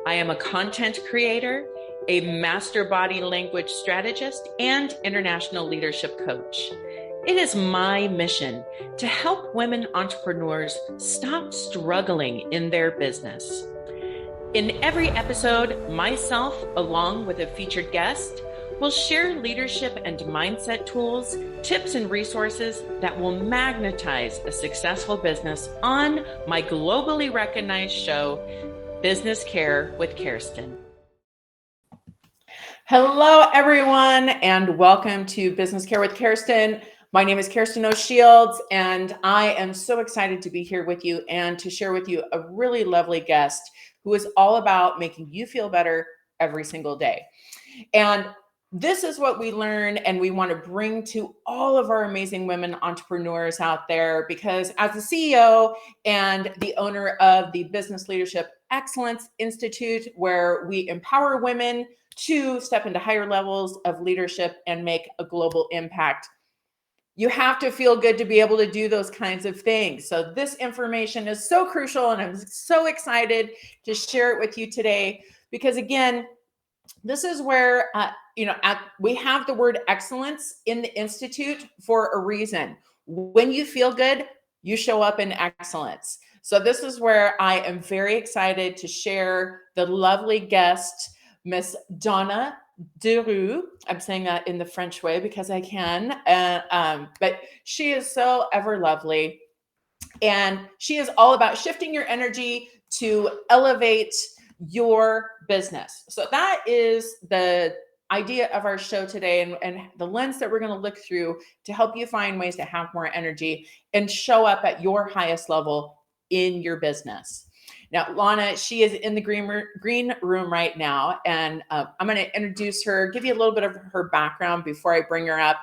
I am a content creator, a master body language strategist, and international leadership coach. It is my mission to help women entrepreneurs stop struggling in their business. In every episode, myself, along with a featured guest, will share leadership and mindset tools, tips, and resources that will magnetize a successful business on my globally recognized show, Business Kare with Kerstin. Hello, everyone, and welcome to Business Kare with Kerstin. My name is Kerstin O'Shields, and I am so excited to be here with you and to share with you a really lovely guest who is all about making you feel better every single day. And this is what we learn and we want to bring to all of our amazing women entrepreneurs out there, because as the CEO and the owner of the Business Leadership Excellence Institute, where we empower women to step into higher levels of leadership and make a global impact, you have to feel good to be able to do those kinds of things. So this information is so crucial, and I'm so excited to share it with you today, because again, this is where, we have the word excellence in the Institute for a reason. When you feel good, you show up in excellence. So this is where I am very excited to share the lovely guest, Miss Lona DeRieux. I'm saying that in the French way because I can, but she is so ever lovely. And she is all about shifting your energy to elevate your business. So that is the idea of our show today, and the lens that we're going to look through to help you find ways to have more energy and show up at your highest level in your business. Now, Lona, she is in the green room right now, and I'm going to introduce her, give you a little bit of her background before I bring her up.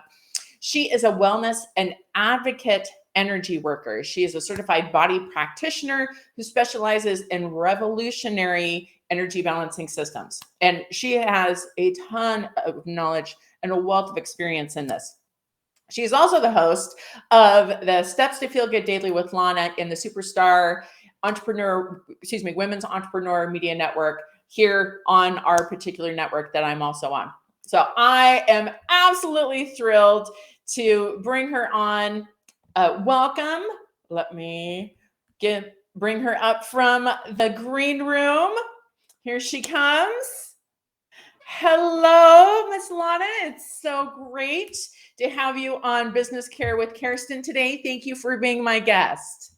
She is a wellness and advocate energy worker. She is a certified body practitioner who specializes in revolutionary energy balancing systems. And she has a ton of knowledge and a wealth of experience in this. She's also the host of the Steps to Feel Good Daily with Lona in the Superstar Women's Entrepreneur Media Network here on our particular network that I'm also on. So I am absolutely thrilled to bring her on. Welcome. Let me bring her up from the green room. Here she comes. Hello, Miss Lona. It's so great to have you on Business Kare with Kerstin today. Thank you for being my guest.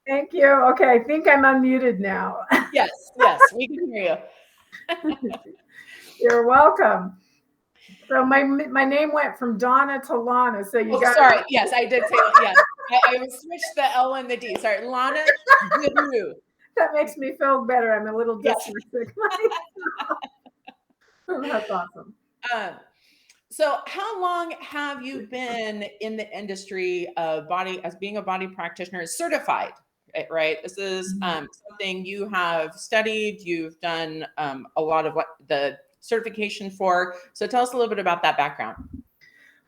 Thank you. Okay, I think I'm unmuted now. Yes, we can hear you. You're welcome. So my name went from Donna to Lona. So you got. Sorry. Yes, I did say that. Yes, I switched the L and the D. Sorry, Lona DeRieux. That makes me feel better. I'm a little dyslexic. That's awesome. So how long have you been in the industry of as being a body practitioner, certified, right? This is something you have studied, you've done a lot of what the certification for. So tell us a little bit about that background.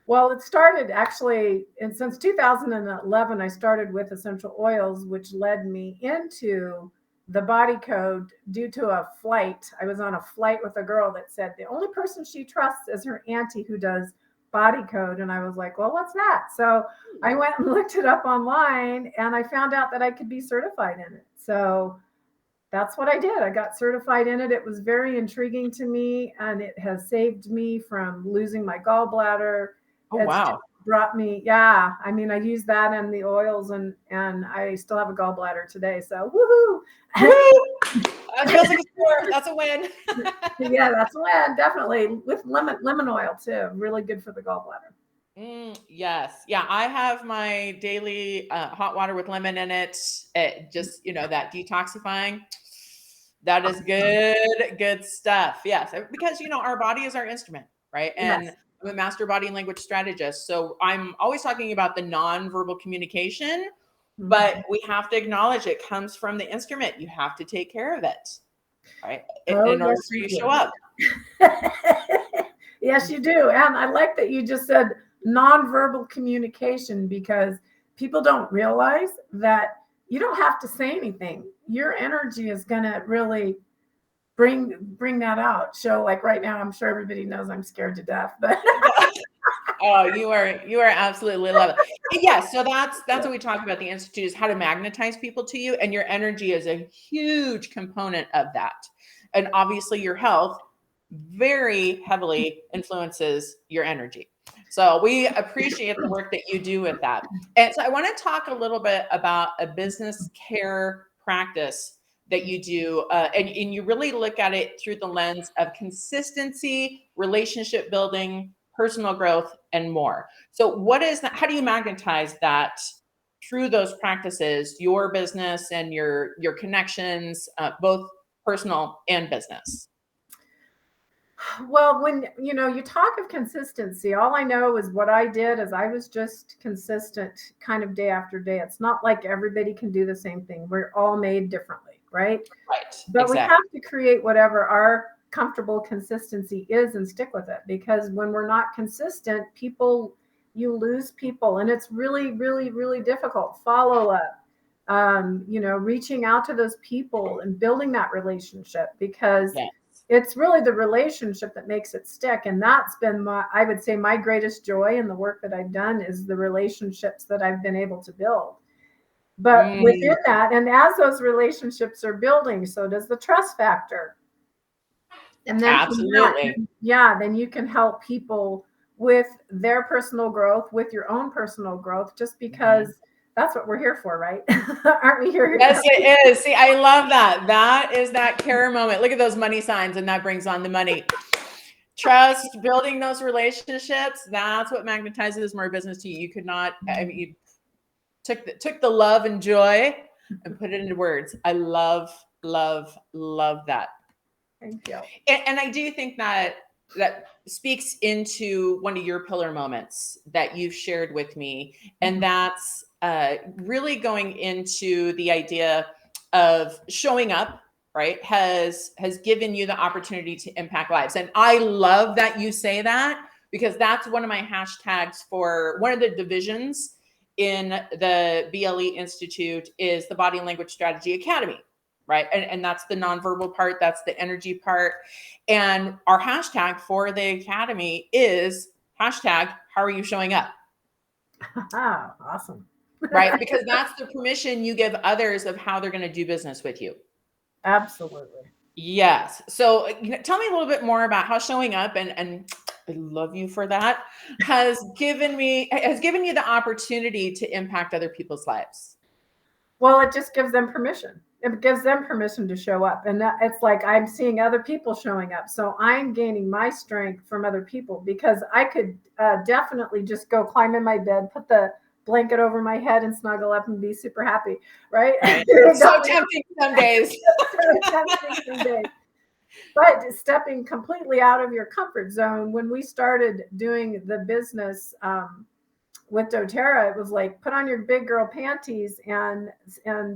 Well, it started actually, and since 2011, I started with essential oils, which led me into the body code due to a flight. I was on a flight with a girl that said the only person she trusts is her auntie who does body code. And I was like, well, what's that? So I went and looked it up online, and I found out that I could be certified in it. So that's what I did. I got certified in it. It was very intriguing to me, and it has saved me from losing my gallbladder. Oh, wow. Brought me, I mean, I use that and the oils, and I still have a gallbladder today. So woohoo! That feels like a score. That's a win. Yeah, that's a win, definitely. With lemon oil too, really good for the gallbladder. Yes, yeah, I have my daily hot water with lemon in it. It just, that detoxifying. That is good stuff. Yes, because our body is our instrument, right? And yes. I'm a master body and language strategist. So I'm always talking about the nonverbal communication, but we have to acknowledge it comes from the instrument. You have to take care of it, right? In order for you to show up. Yes, you do. And I like that you just said nonverbal communication, because people don't realize that you don't have to say anything. Your energy is going to really bring that out. Show, like right now, I'm sure everybody knows I'm scared to death, but Oh, you are absolutely love it. Yeah, so that's what we talk about. The Institute is how to magnetize people to you, and your energy is a huge component of that. And obviously, your health very heavily influences your energy. So we appreciate the work that you do with that. And so I want to talk a little bit about a business care practice that you do, and you really look at it through the lens of consistency, relationship building, personal growth, and more. So what is that? How do you magnetize that through those practices, your business and your connections, both personal and business? well, when you talk of consistency, all I know is what I did is I was just consistent kind of day after day. It's not like everybody can do the same thing. We're all made differently, right? Right. But we Exactly. have to create whatever our comfortable consistency is and stick with it, because when we're not consistent, you lose people, and it's really, really, really difficult. Follow up, reaching out to those people and building that relationship, because Yeah. it's really the relationship that makes it stick. And that's been I would say my greatest joy in the work that I've done is the relationships that I've been able to build. But Mm, within that, and as those relationships are building, so does the trust factor. And then from that, absolutely. then you can help people with their personal growth, with your own personal growth, just Mhm. because that's what we're here for, right? Aren't we here? Yes, it is. See, I love that. That is that care moment. Look at those money signs, and that brings on the money. Trust, building those relationships. That's what magnetizes more business to you. You could not. I mean, you took the love and joy and put it into words. I love, love, love that. Thank you. And I do think that speaks into one of your pillar moments that you've shared with me, and that's really going into the idea of showing up. Right, has given you the opportunity to impact lives, and I love that you say that, because that's one of my hashtags for one of the divisions in the BLE Institute is the Body Language Strategy Academy. Right, and that's the nonverbal part, that's the energy part. And our hashtag for the academy is hashtag how are you showing up? Ah, awesome. Right, because that's the permission you give others of how they're going to do business with you. Absolutely. Yes. So tell me a little bit more about how showing up, and I love you for that, has given you the opportunity to impact other people's lives. Well, it just gives them permission. It gives them permission to show up. And it's like I'm seeing other people showing up. So I'm gaining my strength from other people, because I could definitely just go climb in my bed, put the blanket over my head and snuggle up and be super happy. Right. Right. So tempting some days. But stepping completely out of your comfort zone. When we started doing the business, with doTERRA, it was like, put on your big girl panties and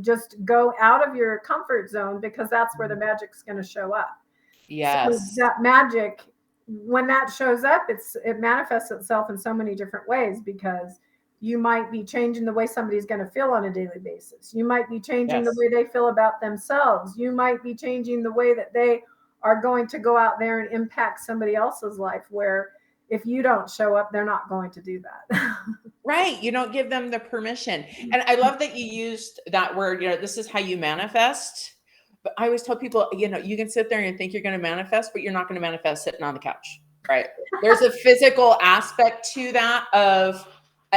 just go out of your comfort zone, because that's where the magic's going to show up. So Yes. that magic, when that shows up, it manifests itself in so many different ways, because you might be changing the way somebody's going to feel on a daily basis. You might be changing the Yes. way they feel about themselves. You might be changing the way that they are going to go out there and impact somebody else's life, where if you don't show up, they're not going to do that. Right. You don't give them the permission. And I love that you used that word, this is how you manifest. But I always tell people, you can sit there and think you're going to manifest, but you're not going to manifest sitting on the couch. Right. There's a physical aspect to that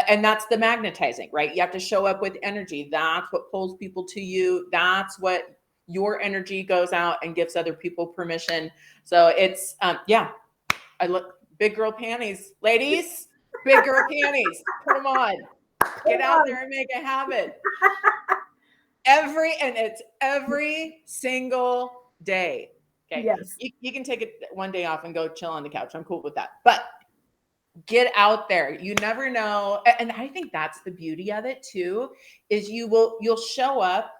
and that's the magnetizing, right? You have to show up with energy. That's what pulls people to you. That's what your energy goes out and gives other people permission. So it's, yeah, I look big girl panties, ladies. Big girl panties. Put them on. Get out there and make it happen. It's every single day. Okay. Yes. You can take it one day off and go chill on the couch. I'm cool with that. But get out there. You never know. And I think that's the beauty of it too, is you'll show up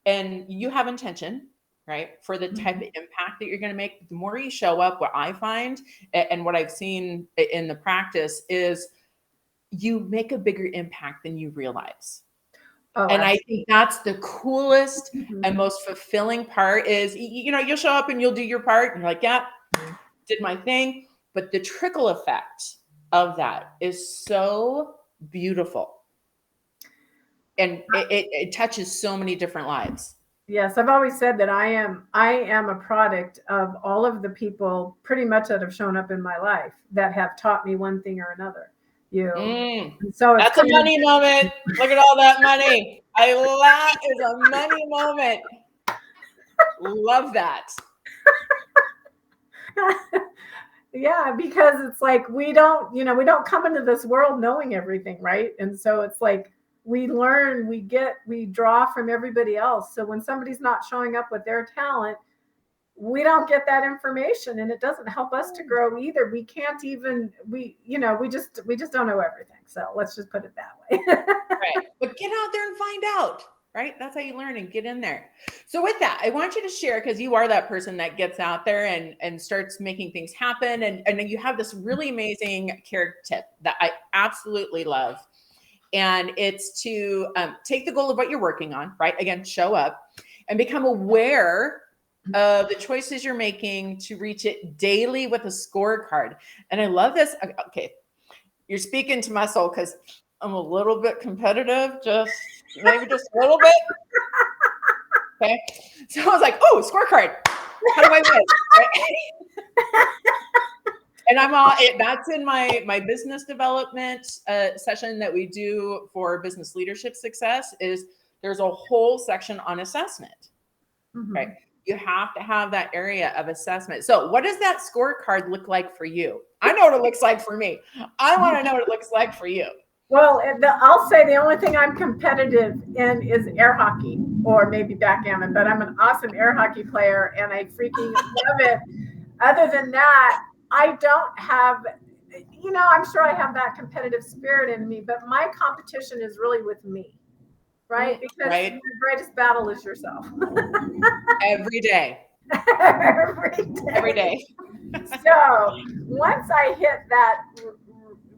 and you have intention, right? For the type of impact that you're going to make. The more you show up, what I find and what I've seen in the practice is you make a bigger impact than you realize. Oh, And I think that's the coolest absolutely. and most fulfilling part is, you'll show up and you'll do your part and you're like, yeah, did my thing. But the trickle effect of that is so beautiful. And it touches so many different lives. Yes, I've always said that I am a product of all of the people pretty much that have shown up in my life that have taught me one thing or another. And so it's That's a money moment. Look at all that money. That is a money moment. Love that. Yeah, because it's like we don't come into this world knowing everything, right? And so it's like we learn, we draw from everybody else. So when somebody's not showing up with their talent, we don't get that information, and it doesn't help us to grow either. We can't even we just don't know everything. So let's just put it that way. Right. But get out there and find out. Right? That's how you learn and get in there. So with that, I want you to share, because you are that person that gets out there and starts making things happen. And you have this really amazing care tip that I absolutely love. And it's to take the goal of what you're working on, right? Again, show up and become aware of the choices you're making to reach it daily with a scorecard. And I love this. Okay. You're speaking to my soul, because I'm a little bit competitive, maybe just a little bit. Okay. So I was like, oh, scorecard. How do I win? Right? And that's in my business development session that we do for business leadership success. Is there's a whole section on assessment, right? You have to have that area of assessment. So what does that scorecard look like for you? I know what it looks like for me. I want to know what it looks like for you. Well, I'll say the only thing I'm competitive in is air hockey, or maybe backgammon, but I'm an awesome air hockey player and I freaking love it. Other than that, I don't have, I'm sure I have that competitive spirit in me, but my competition is really with me, right? Because your greatest battle is yourself. Every day. Every day. So once I hit that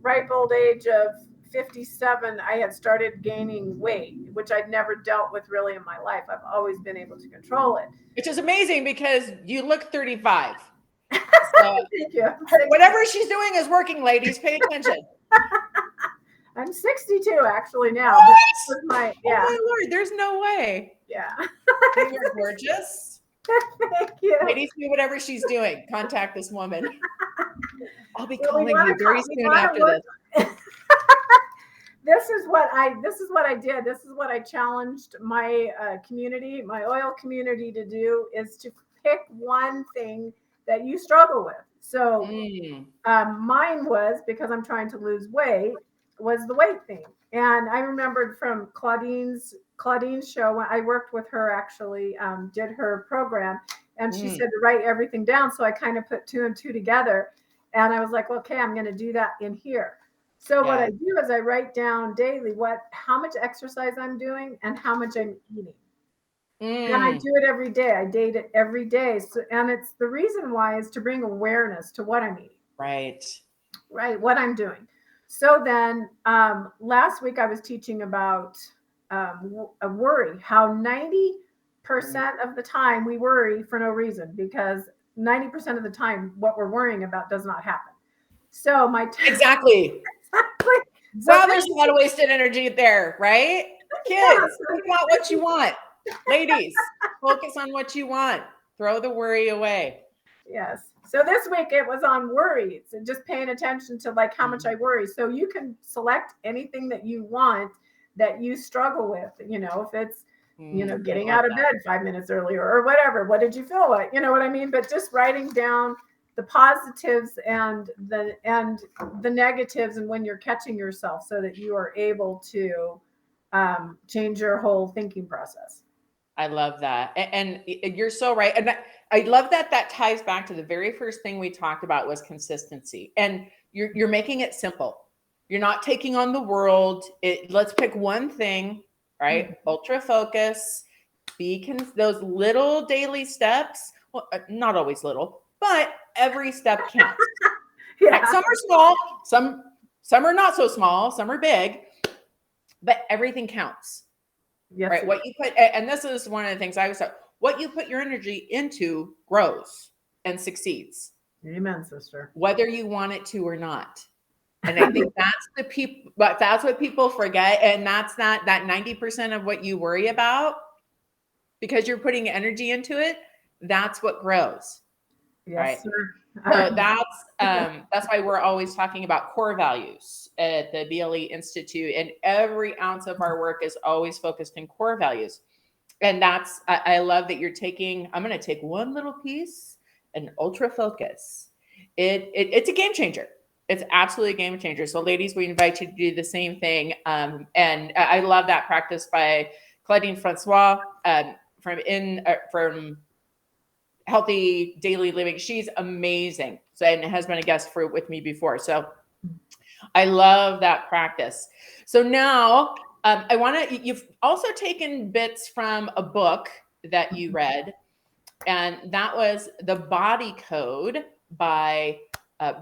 ripe old age of 57, I had started gaining weight, which I'd never dealt with really in my life. I've always been able to control it. Which is amazing, because you look 35. So thank you. Whatever she's doing is working, ladies. Pay attention. I'm 62 actually now. What? Oh my Lord, there's no way. Yeah. You're gorgeous. Thank you. Ladies, do whatever she's doing. Contact this woman. I'll be calling you very soon after this. This is what I did. This is what I challenged my community, my oil community, to do, is to pick one thing that you struggle with. So mine was, because I'm trying to lose weight, was the weight thing. And I remembered from Claudine's show, when I worked with her, actually did her program, and she said to write everything down. So I kind of put 2 and 2 together, and I was like, okay, I'm going to do that in here. So what I do is I write down daily how much exercise I'm doing and how much I'm eating. And I do it every day. I date it every day. So, and it's the reason why is to bring awareness to what I'm eating. Right. What I'm doing. So then last week I was teaching about a worry, how 90% of the time we worry for no reason, because 90% of the time what we're worrying about does not happen. So exactly. Wow, there's a lot of wasted energy there, right? Kids, think about what you want. Ladies, focus on what you want. Throw the worry away. Yes. So this week it was on worries, and just paying attention to like how much I worry. So you can select anything that you want that you struggle with, if it's, getting out of bed 5 minutes earlier or whatever. What did you feel like? You know what I mean? But just writing down the positives and the negatives, and when you're catching yourself, so that you are able to change your whole thinking process. I love that. And you're so right. And I love that ties back to the very first thing we talked about, was consistency. And you're making it simple. You're not taking on the world. Let's pick one thing, right? Ultra focus, those little daily steps. Well, not always little, but every step counts. Right? Some are small, some are not so small, some are big, but everything counts. Yes. right? What you put, and this is one of the things I always say, what you put your energy into grows and succeeds. Amen, sister. Whether you want it to or not. And I think that's the people, but that's what people forget. And that's not that 90% of what you worry about, because you're putting energy into it. That's what grows. Yes, right. sir. So that's why we're always talking about core values at the BLE Institute, and every ounce of our work is always focused in core values. And I love that you're taking, I'm going to take one little piece and ultra focus. It's a game changer. It's absolutely a game changer. So ladies, we invite you to do the same thing. And I love that practice by Claudine Francois from Healthy Daily Living. She's amazing. So, and has been a guest with me before. So I love that practice. So now you've also taken bits from a book that you read, and that was The Body Code by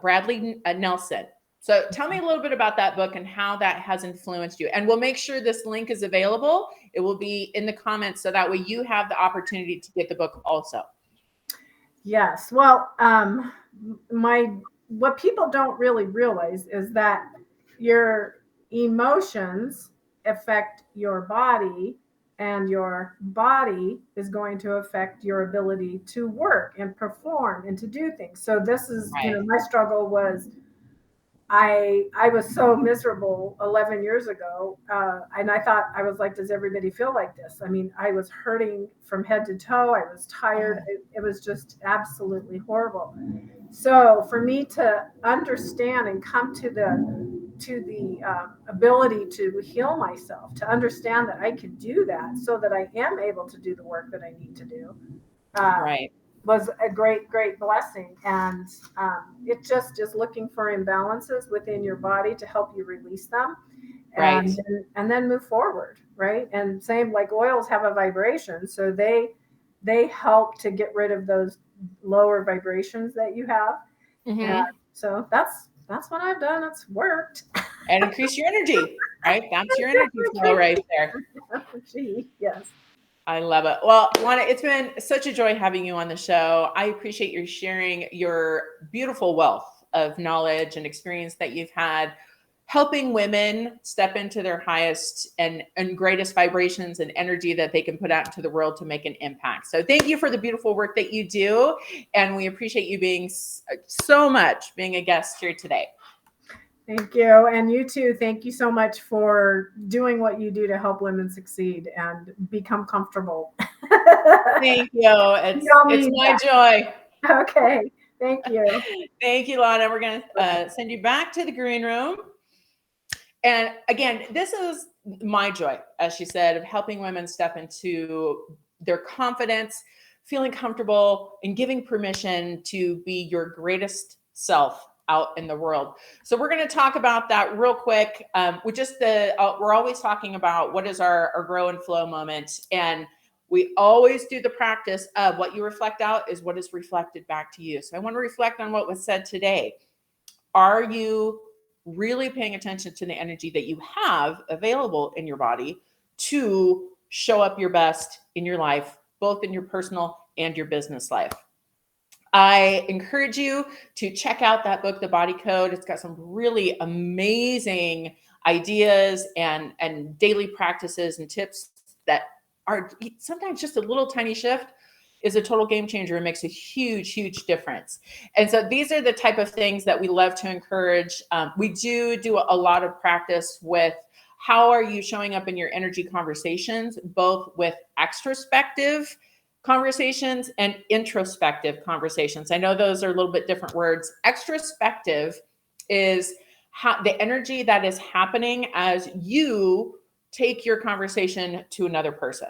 Bradley Nelson. So tell me a little bit about that book and how that has influenced you. And we'll make sure this link is available. It will be in the comments, so that way you have the opportunity to get the book also. Yes. Well, what people don't really realize is that your emotions affect your body, and your body is going to affect your ability to work and perform and to do things. So this is, Right. my struggle was, I was so miserable 11 years ago. And I thought, I was like, does everybody feel like this? I mean, I was hurting from head to toe. I was tired. It was just absolutely horrible. So for me to understand and come to the ability to heal myself, to understand that I can do that, so that I am able to do the work that I need to do, Right. was a great blessing. And it just is looking for imbalances within your body to help you release them, Right. and then move forward, right? And same, like oils have a vibration, so they help to get rid of those lower vibrations that you have. Mm-hmm. And so that's what I've done. It's worked. And increase your energy, right? That's your energy flow right there. Yes. I love it. Well, Lona, it's been such a joy having you on the show. I appreciate you sharing your beautiful wealth of knowledge and experience that you've had, helping women step into their highest and greatest vibrations and energy that they can put out into the world to make an impact. So thank you for the beautiful work that you do. And we appreciate you being a guest here today. Thank you. And you too. Thank you so much for doing what you do to help women succeed and become comfortable. Thank you. It's my joy. Okay. Thank you. Thank you, Lona. We're going to send you back to the green room. And again, this is my joy, as she said, of helping women step into their confidence, feeling comfortable, and giving permission to be your greatest self out in the world. So we're going to talk about that real quick. We're always talking about what is our grow and flow moment. And we always do the practice of what you reflect out is what is reflected back to you. So I want to reflect on what was said today. Are you really paying attention to the energy that you have available in your body to show up your best in your life, both in your personal and your business life? I encourage you to check out that book, The Body Code. It's got some really amazing ideas and daily practices and tips that are sometimes just a little tiny shift is a total game changer and makes a huge, huge difference. And so these are the type of things that we love to encourage. We do a lot of practice with how are you showing up in your energy conversations, both with extrospective conversations and introspective conversations. I know those are a little bit different words. Extrospective is the energy that is happening as you take your conversation to another person.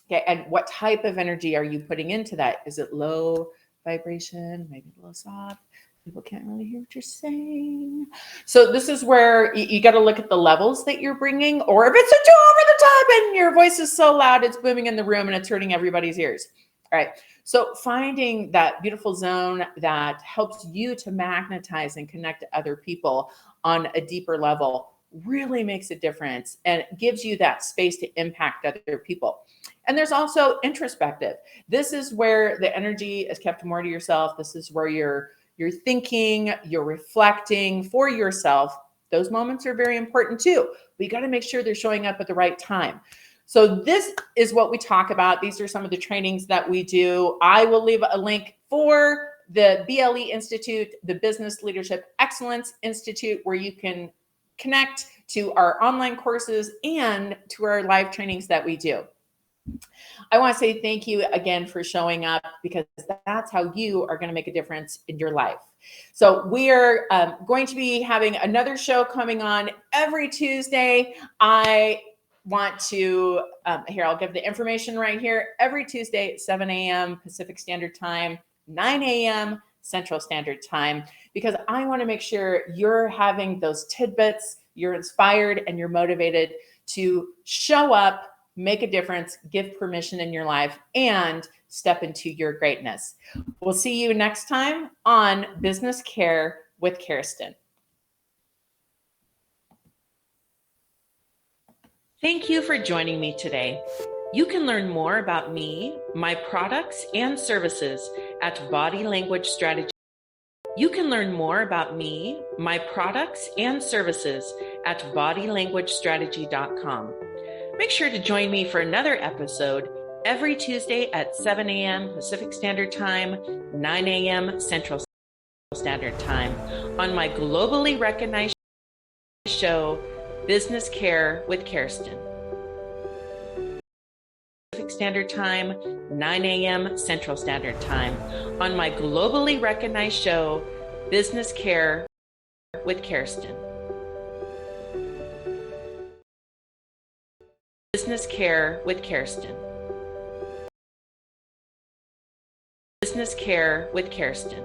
Okay, and what type of energy are you putting into that? Is it low vibration, maybe a little soft? People can't really hear what you're saying. So this is where you got to look at the levels that you're bringing, or if it's too over the top and your voice is so loud, it's booming in the room and it's hurting everybody's ears. All right. So finding that beautiful zone that helps you to magnetize and connect to other people on a deeper level really makes a difference and gives you that space to impact other people. And there's also introspective. This is where the energy is kept more to yourself. This is where you're thinking, you're reflecting for yourself. Those moments are very important too. But you got to make sure they're showing up at the right time. So this is what we talk about. These are some of the trainings that we do. I will leave a link for the BLE Institute, the Business Leadership Excellence Institute, where you can connect to our online courses and to our live trainings that we do. I want to say thank you again for showing up, because that's how you are going to make a difference in your life. So we are going to be having another show coming on every Tuesday. I want to, here, I'll give the information right here. Every Tuesday at 7 a.m. Pacific Standard Time, 9 a.m. Central Standard Time, because I want to make sure you're having those tidbits, you're inspired, and you're motivated to show up, make a difference, give permission in your life, and step into your greatness. We'll see you next time on Business Kare with Kerstin. Thank you for joining me today. You can learn more about me, my products, and services at Body Language Strategy. You can learn more about me, my products, and services at bodylanguagestrategy.com. Make sure to join me for another episode every Tuesday at 7 a.m. Pacific Standard Time, 9 a.m. Central Standard Time on my globally recognized show, Business Kare with Kerstin. Pacific Standard Time, 9 a.m. Central Standard Time on my globally recognized show, Business Kare with Kerstin. Business Kare with Kerstin. Business Kare with Kerstin.